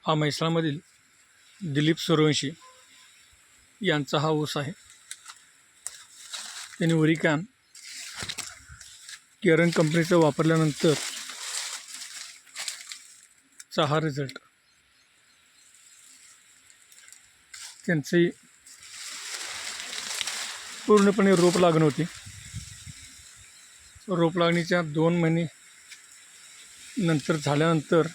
हा म्हैसाळमधील दिलीप सूर्यवंशी यांचा हा ऊस आहे. त्यांनी उरिकॅन केरन कंपनीचं वापरल्यानंतर चा हा रिझल्ट. त्यांची पूर्णपणे रोप लागण होती. रोप लागणीच्या 2 महिने नंतर झाल्यानंतर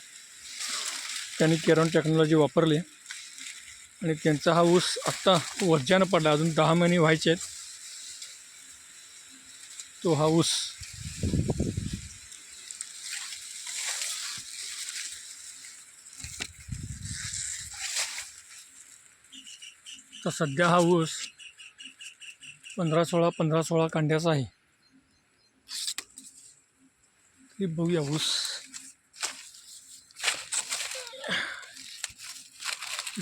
त्यांनी केरॉन टेक्नॉलॉजी वापरली आणि त्यांचा हा ऊस आत्ता वरच्यानं पडला. अजून 10 महिने व्हायचे आहेत. तो हा ऊस तर सध्या हा ऊस 15-16 कांड्याचा आहे. हे बघूया ऊस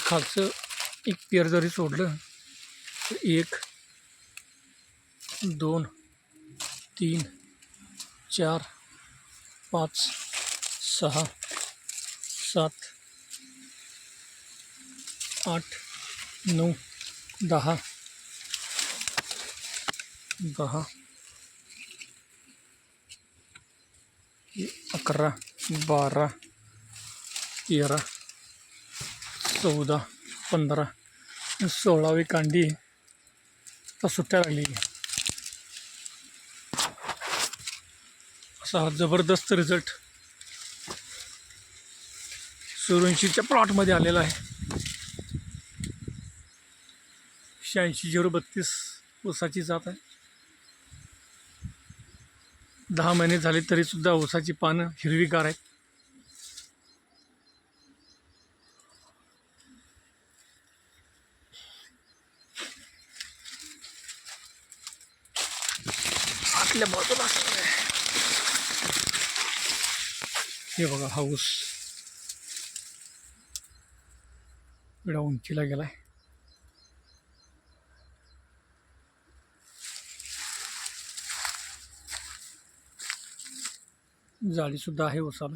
खालचं एक पेर जरी सोडलं तर 1 2 3 4 5 6 7 8 9 10 11 12 13 14 15 16वी कांडी तर सुट्ट्या लागली. असा हा जबरदस्त रिझल्ट सूर्यवंशीच्या प्लॉटमध्ये आलेला आहे. 86-032 ऊसाची जात आहे. 10 महिने झाले तरीसुद्धा ऊसाची पानं हिरवीगार आहेत. आतल्या बाजूला हे बघा हा ऊस एवढा उंचीला गेलाय. जाळी सुद्धा आहे ऊसाला.